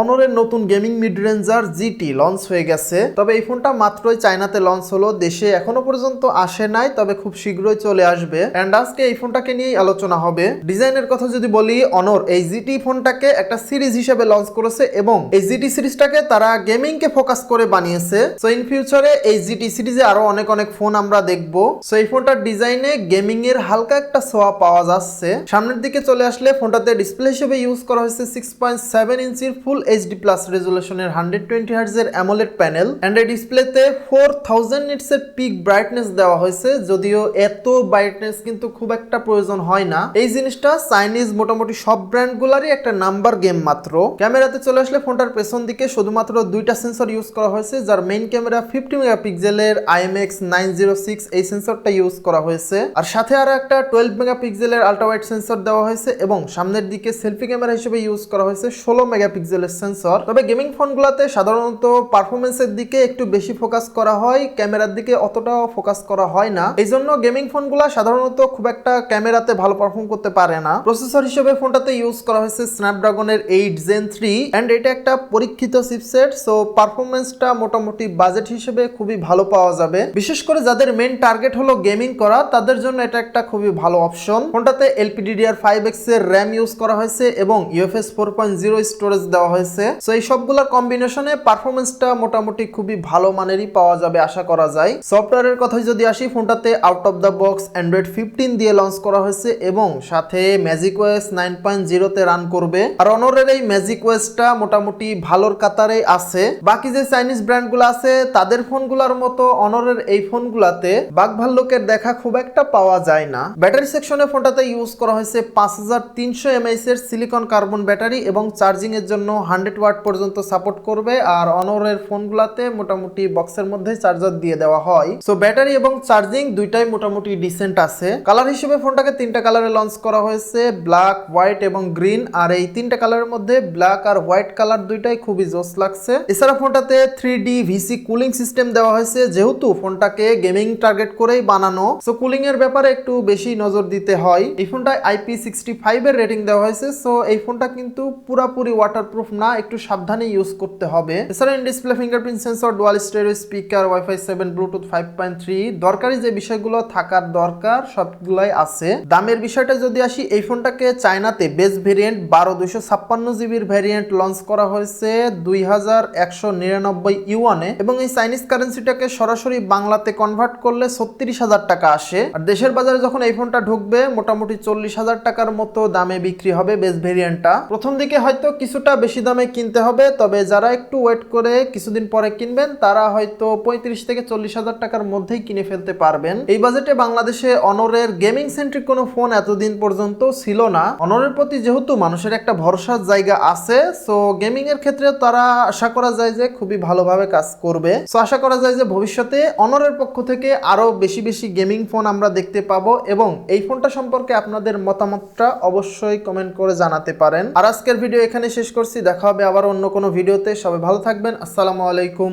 অনরের নতুন gaming mid ranger GT launch হয়ে গেছে। তবে এই ফোনটা মাত্রই চায়নাতে লঞ্চ হলো, দেশে এখনো পর্যন্ত আসে নাই, তবে খুব শীঘ্রই চলে আসবে। এন্ড আজকে এই ফোনটাকে নিয়েই আলোচনা হবে। ডিজাইনের কথা যদি বলি, অনর এই জিটি ফোনটাকে একটা সিরিজ হিসেবে লঞ্চ করেছে এবং এই জিটি সিরিজটাকে তারা গেমিং কে ফোকাস করে বানিয়েছে। সো ইন ফিউচারে এই জিটি সিরিজে আরো অনেক অনেক ফোন আমরা দেখবো। সো এই ফোনটার ডিজাইনে গেমিং এর হালকা একটা ছোঁয়া পাওয়া যাচ্ছে। সামনের দিকে চলে আসলে ফোনটাতে ডিসপ্লে হিসেবে ইউজ করা হয়েছে 6.7 ইঞ্চির ফুল এইচডি প্লাস রেজুলেশনের 120 হার্টজ এর অ্যামোলেড প্যানেল। এন্ড এই ডিসপ্লেতে 4000 নিটস এর পিক ব্রাইটনেস দেওয়া হয়েছে, যদিও এত ব্রাইটনেস কিন্তু খুব একটা প্রয়োজন হয় না। এই জিনিসটা চাইনিজ মোটামুটি সব ব্র্যান্ডগুলোরই একটা নাম্বার গেম মাত্র। ক্যামেরাতে চলে আসলে ফোনটার পেছন দিকে শুধুমাত্র দুইটা সেন্সর ইউজ করা হয়েছে, যার মেইন ক্যামেরা 50 মেগাপিক্সেলের IMX 906 এই সেন্সরটা ইউজ করা হয়েছে। আর সাথে আরো একটা 12 মেগাপিক্সেলের আল্ট্রা ওয়াইড সেন্সর দেওয়া হয়েছে এবং সামনের দিকে সেলফি ক্যামেরা হিসেবে ইউজ করা হয়েছে 16 মেগাপিক্সেলের সেন্সর। তবে গেমিং ফোনগুলোতে সাধারণত পারফরমেন্সের দিকে একটু বেশি ফোকাস করা হয়, ক্যামেরার দিকে অতটাও ফোকাস করা হয় না। এই জন্য গেমিং ফোনগুলো সাধারণত খুব একটা ক্যামেরাতে ভালো পারফর্ম করতে পারে না। প্রসেসর হিসেবে ফোনটাতে ইউজ করা হয়েছে স্ন্যাপড্রাগনের 8 Gen 3 এন্ড এটা একটা পরীক্ষিত চিপসেট। সো পারফরমেন্সটা মোটামুটি বাজেট হিসেবে খুবই ভালো পাওয়া যাবে। বিশেষ করে যাদের মেইন টার্গেট হলো গেমিং করা, তাদের জন্য এটা একটা খুবই ভালো অপশন। ফোনটাতে LPDDR5X এর RAM ইউজ করা হয়েছে এবং UFS 4.0 স্টোরেজ দেওয়া হয়েছে। সো এই সবগুলোর কম্বিনেশনে পারফরমেন্সটা মোটামুটি খুবই ভালো মানেরই পাওয়া যাবে আশা করা যায়। সফটওয়্যারের কথায় যদি আসি, ফোনটাতে out of the box Android 15 দিয়ে লঞ্চ করা হয়েছে এবং সাথে ম্যাজিকওএস 9.0 তে রান করবে। আর অনরের এই ম্যাজিকওএসটা মোটামুটি ভালোর কাতারে আছে। বাকি যে চাইনিজ ব্র্যান্ডগুলো আছে তাদের ফোনগুলোর মতো অনরের এই ফোনগুলাতে বাঘভাল্লুকের দেখা খুব একটা পাওয়া যায় না। ব্যাটারি সেকশনে ফোনটাতে ইউজ করা হয়েছে 5300 mAh এর সিলিকন কার্বন ব্যাটারি এবং চার্জিং এর জন্য 100 ওয়াট পর্যন্ত সাপোর্ট করবে। আর অনরের ফোনগুলাতে মোটামুটি বক্সের মধ্যে চার্জার দিয়ে দেওয়া হয়। সো ব্যাটারি এবং চার্জিং দুইটাই মোটামুটি ডিসেন্ট আছে। কালার হিসেবে ফোনটাকে তিনটা কালারে লঞ্চ করা হয়েছে, ব্ল্যাক, হোয়াইট এবং গ্রিন। আর এই তিনটা কালারের মধ্যে ব্ল্যাক আর হোয়াইট কালার দুইটাই খুবই জোস লাগছে। এছাড়া ফোনটাতে 3D VC কুলিং সিস্টেম দেওয়া হয়েছে, যেহেতু ফোনটাকে গেমিং টার্গেট করেই বানানো। সো কুলিং এর ব্যাপারে একটু বেশি নজর দিতে হয়। এই ফোনটায় IP65 এর রেটিং দেওয়া হয়েছে। সো এই ফোনটা কিন্তু পুরাপুরি ওয়াটারপ্রুফ না, একটু সাবধানে ইউজ করতে হবে। এছাড়া in display fingerprint sensor, dual stereo speaker, Wi-Fi 7, Bluetooth 5.3 দরকারি যে বিষয়গুলো থাকার দরকার সবগুলাই আছে। দামের বিষয়টা যদি আসি, এই ফোনটাকে চায়নাতে base variant 12256GB variant launch করা হয়েছে 2199 ইউয়ানে এবং এই চাইনিজ কারেন্সিটাকে সরাসরি বাংলাতে কনভার্ট করলে 36,000 টাকা আসে। আর দেশের বাজারে যখন এই ফোনটা ঢুকবে মোটামুটি 40,000 টাকার মতো দামে বিক্রি হবে বেস ভেরিয়েন্টটা। প্রথম দিকে হয়তো কিছুটা বেশি দামে কিনতে হবে, তবে যারা একটু ওয়েট করে কিছুদিন পরে কিনবেন তারা হয়তো 35 থেকে 40,000 টাকার মধ্যেই কিনে ফেলতে পারবেন। এই বাজেটে বাংলাদেশে অনরের গেমিং সেন্ট্রিক কোনো ফোন এতদিন পর্যন্ত ছিল না। অনরের প্রতি যেহেতু মানুষের একটা ভরসার জায়গা আছে, সো গেমিং এর ক্ষেত্রে তারা আশা করা যায় যে খুবই ভালোভাবে কাজ করবে। সো আশা করা যায় যে ভবিষ্যতে অনরের পক্ষ থেকে আরো বেশি বেশি গেমিং ফোন আমরা দেখতে পাবো এবং এই ফোনটা সম্পর্কে আপনাদের মতামতটা অবশ্যই কমেন্ট করে জানাতে পারেন। আর আজকের ভিডিও এখানে শেষ করছি, দেখা হবে আবার অন্য কোনো ভিডিওতে। সবাই ভালো থাকবেন। আসসালামু আলাইকুম।